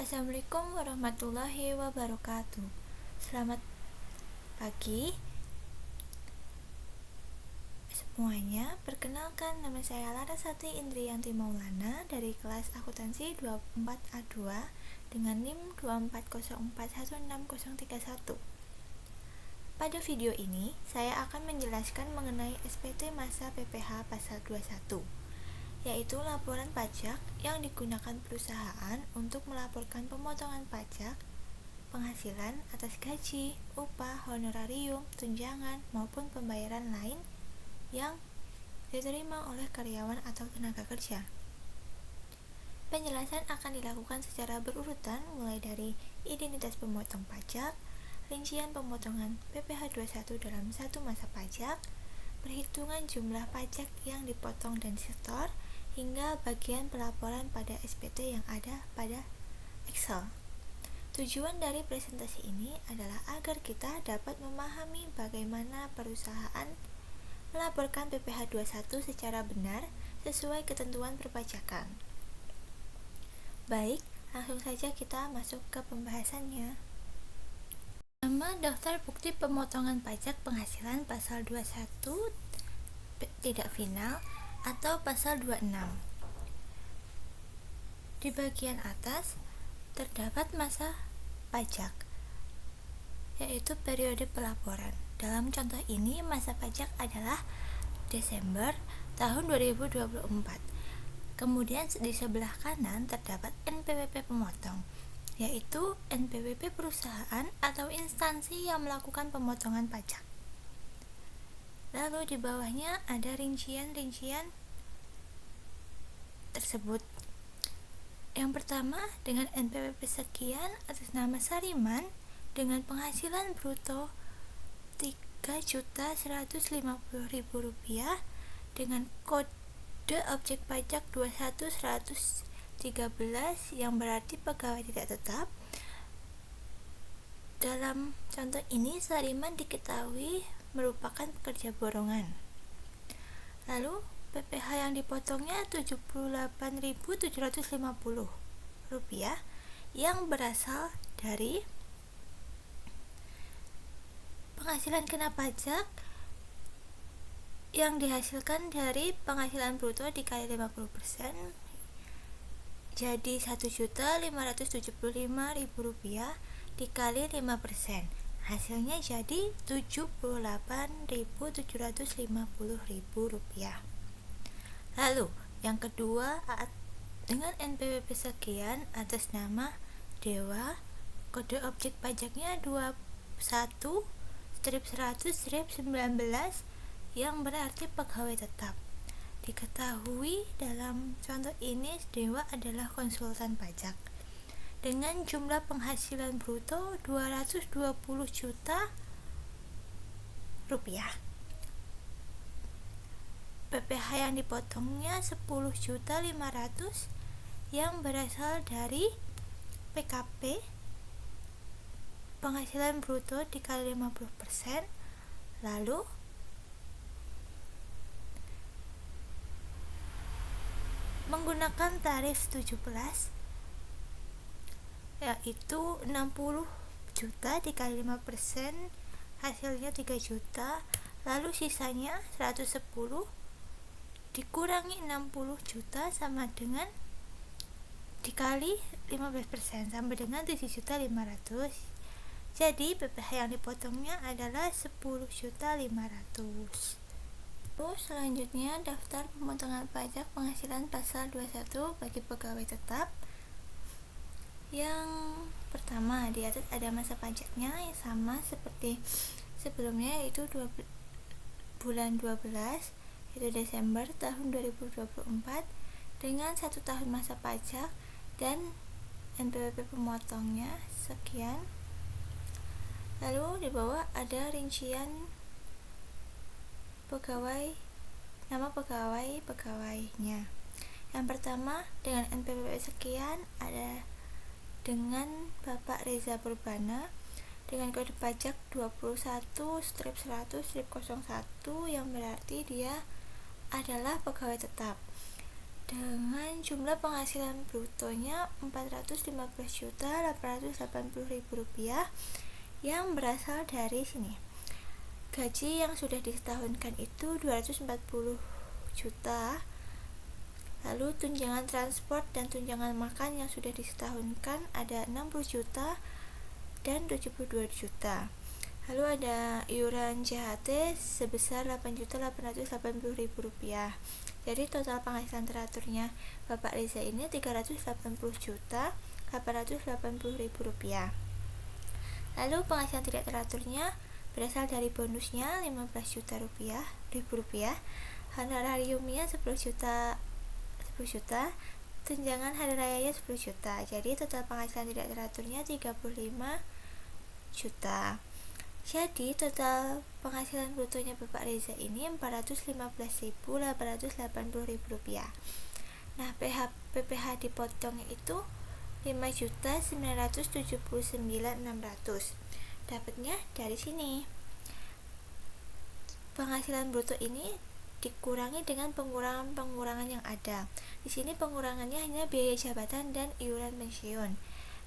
Assalamualaikum warahmatullahi wabarakatuh. Selamat pagi semuanya. Perkenalkan, nama saya Larasati Indriyanti Maulana dari kelas akuntansi 24A2 dengan NIM 240416031. Pada video ini, saya akan menjelaskan mengenai SPT masa PPh pasal 21, yaitu laporan pajak yang digunakan perusahaan untuk melaporkan pemotongan pajak penghasilan atas gaji, upah, honorarium, tunjangan, maupun pembayaran lain yang diterima oleh karyawan atau tenaga kerja. Penjelasan akan dilakukan secara berurutan mulai dari identitas pemotong pajak, rincian pemotongan PPh 21 dalam satu masa pajak, perhitungan jumlah pajak yang dipotong dan setor, hingga bagian pelaporan pada SPT yang ada pada Excel. Tujuan dari presentasi ini adalah agar kita dapat memahami bagaimana perusahaan melaporkan PPh 21 secara benar sesuai ketentuan perpajakan. Baik, langsung saja kita masuk ke pembahasannya. Nama daftar bukti pemotongan pajak penghasilan pasal 21 tidak final atau pasal 26. Di bagian atas terdapat masa pajak, yaitu periode pelaporan. Dalam contoh ini, masa pajak adalah Desember tahun 2024. Kemudian di sebelah kanan terdapat NPWP pemotong, yaitu NPWP perusahaan atau instansi yang melakukan pemotongan pajak. Lalu di bawahnya ada rincian-rincian tersebut. Yang pertama, dengan NPWP sekian atas nama Sariman dengan penghasilan bruto Rp3.150.000 dengan kode objek pajak 21113 yang berarti pegawai tidak tetap. Dalam contoh ini, Sariman diketahui merupakan pekerja borongan. Lalu PPh yang dipotongnya Rp78.750 yang berasal dari penghasilan kena pajak yang dihasilkan dari penghasilan bruto dikali 50%, jadi Rp1.575.000 dikali 5%, hasilnya jadi Rp78.750.000. Lalu yang kedua, dengan NPWP sekian atas nama Dewa, kode objek pajaknya 21-100-19 yang berarti pegawai tetap. Diketahui dalam contoh ini Dewa adalah konsultan pajak dengan jumlah penghasilan bruto Rp220 juta. PPh yang dipotongnya Rp10.500.000 yang berasal dari PKP penghasilan bruto dikali 50%. Lalu menggunakan tarif 17, yaitu 60 juta dikali 5%, hasilnya 3 juta. Lalu sisanya 110 dikurangi 60 juta sama dengan dikali 15% sama dengan 7.500.000. Jadi PPh yang dipotongnya adalah 10.500.000. Terus selanjutnya daftar pemotongan pajak penghasilan pasal 21 bagi pegawai tetap. Yang pertama, di atas ada masa pajaknya yang sama seperti sebelumnya, yaitu bulan 12, yaitu Desember tahun 2024 dengan 1 tahun masa pajak dan NPWP pemotongnya sekian. Lalu di bawah ada rincian pegawai, nama pegawainya. Yang pertama, dengan NPWP sekian ada dengan Bapak Reza Purbana dengan kode pajak 21-100-01 yang berarti dia adalah pegawai tetap. dengan jumlah penghasilan brutonya Rp415.880.000 yang berasal dari sini. Gaji yang sudah disetahunkan itu 240 juta. Lalu tunjangan transport dan tunjangan makan yang sudah disetahunkan ada 60 juta dan 72 juta. Lalu ada iuran JHT sebesar Rp8.880.000. Jadi total penghasilan teraturnya Bapak Reza ini Rp380.880.000. Lalu penghasilan tidak teraturnya berasal dari bonusnya Rp15 juta, honorariumnya 10 juta, tunjangan hari rayanya 10 juta. Jadi total penghasilan tidak teraturnya 35 juta. Jadi total penghasilan brutonya Bapak Reza ini Rp415.880.000. Nah, PPh dipotongnya itu 5.979.600. Dapatnya dari sini. Penghasilan bruto ini dikurangi dengan pengurangan-pengurangan yang ada. Di sini pengurangannya hanya biaya jabatan dan iuran pensiun.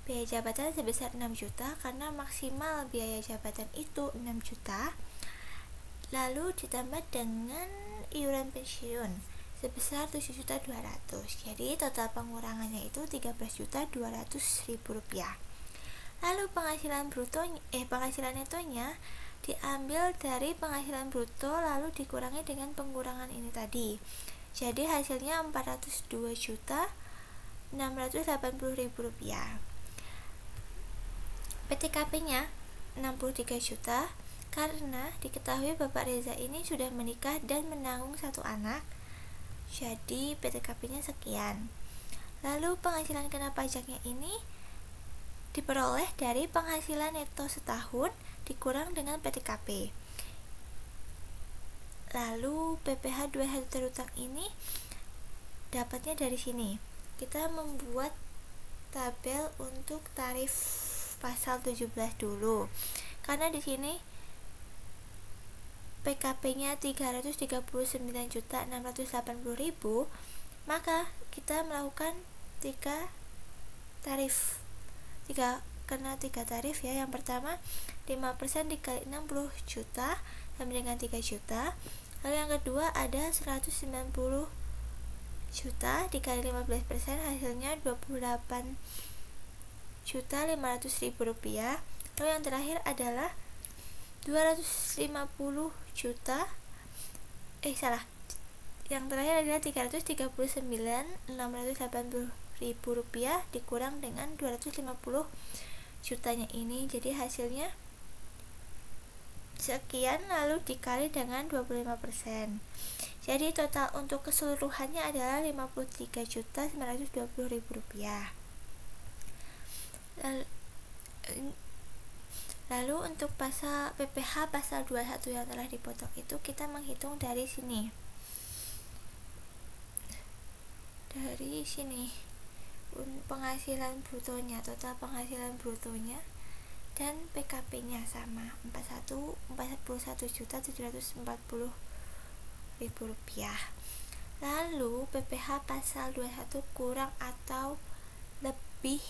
Biaya jabatan sebesar 6 juta karena maksimal biaya jabatan itu 6 juta. Lalu ditambah dengan iuran pensiun sebesar 7.200.000. Jadi total pengurangannya itu Rp13.200.000. Lalu penghasilan netonya diambil dari penghasilan bruto lalu dikurangi dengan pengurangan ini tadi. Jadi hasilnya Rp402.680.000. PTKP-nya 63 juta karena diketahui Bapak Reza ini sudah menikah dan menanggung 1 anak. Jadi PTKP-nya sekian. Lalu penghasilan kena pajaknya ini diperoleh dari penghasilan neto setahun dikurang dengan PTKP. Lalu PPh 21 terutang ini dapatnya dari sini. Kita membuat tabel untuk tarif pasal 17 dulu. Karena di sini PKP-nya 339.680.000, maka kita melakukan 3 tarif. Kena 3 tarif ya. Yang pertama 5% dikali 60 juta sama dengan 3 juta. Lalu yang kedua ada 190 juta dikali 15% hasilnya Rp28.500.000. Lalu yang terakhir adalah 250 juta yang terakhir adalah Rp339.680.000 dikurang dengan 250 jutanya ini. Jadi hasilnya sekian lalu dikali dengan 25%. Jadi total untuk keseluruhannya adalah Rp53.920.000. Lalu untuk pasal PPh pasal 21 yang telah dipotong itu kita menghitung dari sini. Penghasilan brutonya, total penghasilan brutonya dan PKP-nya sama Rp41.740.000. Lalu PPh pasal 21 kurang atau lebih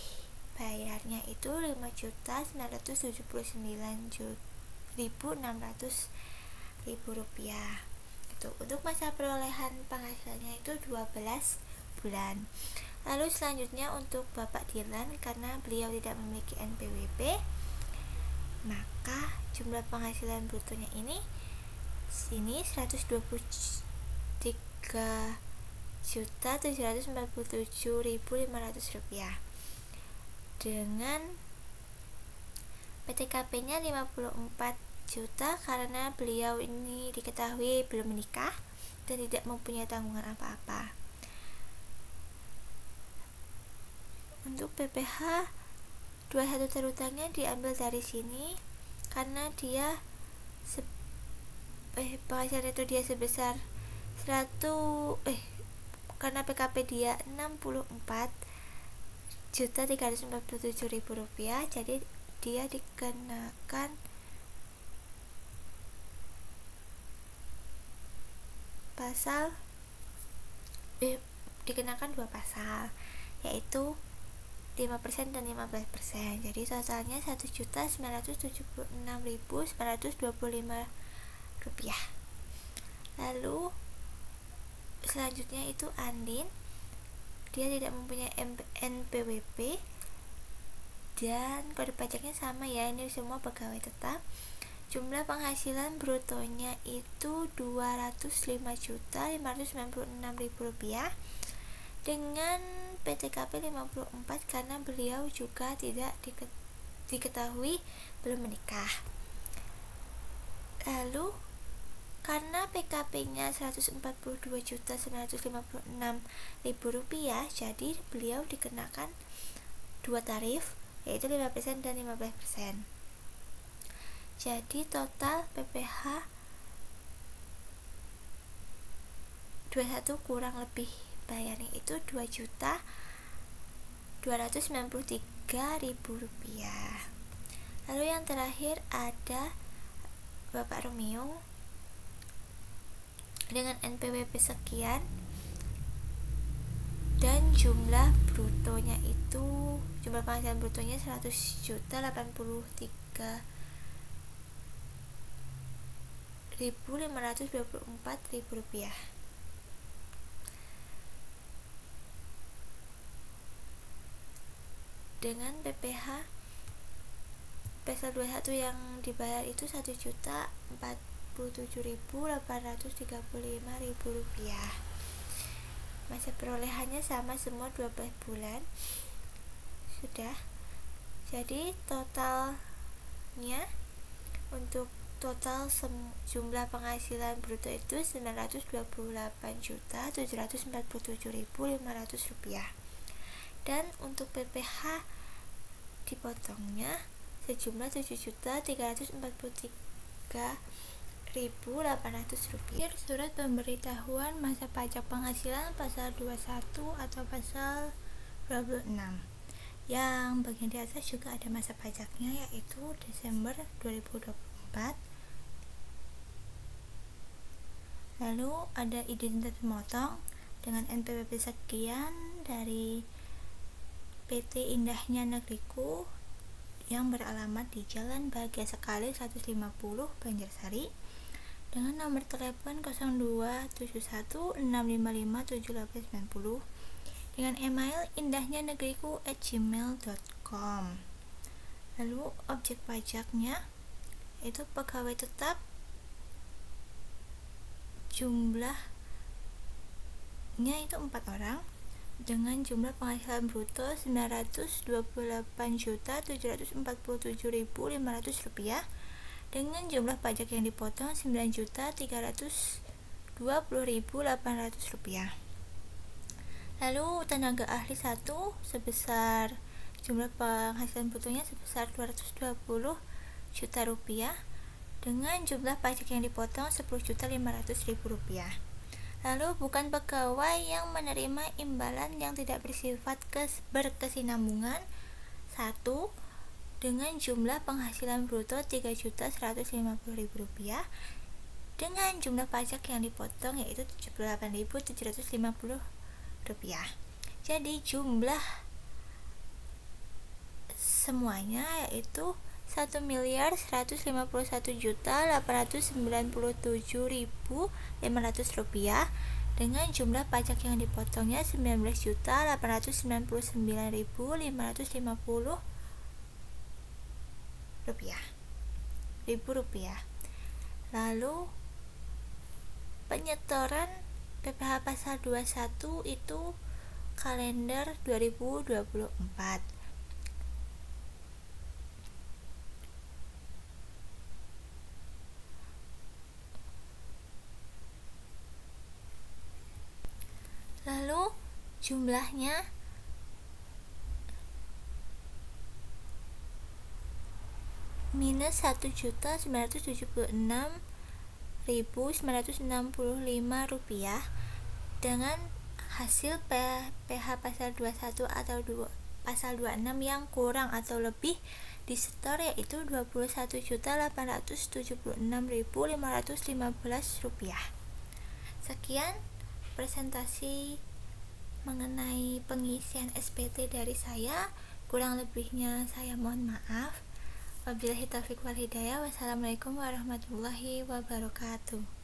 bayarnya itu Rp5.909.600.000. Itu untuk masa perolehan penghasilannya itu 12 bulan. Lalu selanjutnya untuk Bapak Dilan, karena beliau tidak memiliki NPWP, maka jumlah penghasilan brutonya ini 123.747.500 rupiah dengan PTKP-nya 54 juta karena beliau ini diketahui belum menikah dan tidak mempunyai tanggungan apa-apa. Untuk PPh 21 terutangnya diambil dari sini karena dia penghasilan itu dia sebesar karena PKP dia Rp64.347.000, jadi dia dikenakan dikenakan dua pasal, yaitu 5% dan 15%. Jadi totalnya Rp1.976.925. Lalu selanjutnya itu Andin, dia tidak mempunyai NPWP dan kode pajaknya sama ya, ini semua pegawai tetap. Jumlah penghasilan brutonya itu Rp205.596.000 dengan PTKP 54 karena beliau juga tidak diketahui belum menikah. Lalu karena PKP-nya Rp142.956.000, jadi beliau dikenakan dua tarif, yaitu 5% dan 15%. Jadi total PPh 21 kurang lebih bayarnya itu Rp2.293.000. Lalu yang terakhir ada Bapak Romeo dengan NPWP sekian dan jumlah penghasilan brutonya Rp100.083.524.000. Dengan PPh pasal 21 yang dibayar itu Rp1.047.835.000. Masa perolehannya sama semua 12 bulan. Sudah. Jadi totalnya untuk total jumlah penghasilan bruto itu Rp928.747.500. Dan untuk PPh dipotongnya sejumlah Rp7.343.800. Surat pemberitahuan masa pajak penghasilan pasal 21 atau pasal 26. Yang bagian di atas juga ada masa pajaknya, yaitu Desember 2024. Lalu ada identitas pemotong dengan NPWP sekian dari PT Indahnya Negeriku yang beralamat di Jalan Bahagia Sekali 150 Banjarsari dengan nomor telepon 0271655790 dengan email indahnya-negeriku@gmail.com. Lalu objek pajaknya itu pegawai tetap, jumlahnya itu 4 orang dengan jumlah penghasilan bruto Rp928.747.500 dengan jumlah pajak yang dipotong Rp9.320.800. Lalu tenaga ahli 1 sebesar jumlah penghasilan brutonya sebesar Rp220 juta dengan jumlah pajak yang dipotong Rp10.500.000. Lalu bukan pegawai yang menerima imbalan yang tidak bersifat berkesinambungan 1 dengan jumlah penghasilan bruto Rp3.150.000 dengan jumlah pajak yang dipotong yaitu Rp78.750. Jadi jumlah semuanya yaitu Rp1.151.897.500 dengan jumlah pajak yang dipotongnya Rp19.899.550. Lalu penyetoran PPh pasal 21 itu kalender 2024. Lalu jumlahnya minus Rp1.976.965 dengan hasil PPh pasal 21 atau pasal 26 yang kurang atau lebih disetor yaitu Rp21.876.515. Sekian presentasi mengenai pengisian SPT dari saya. Kurang lebihnya saya mohon maaf. Wabillahi taufiq wal hidayah. Wassalamualaikum warahmatullahi wabarakatuh.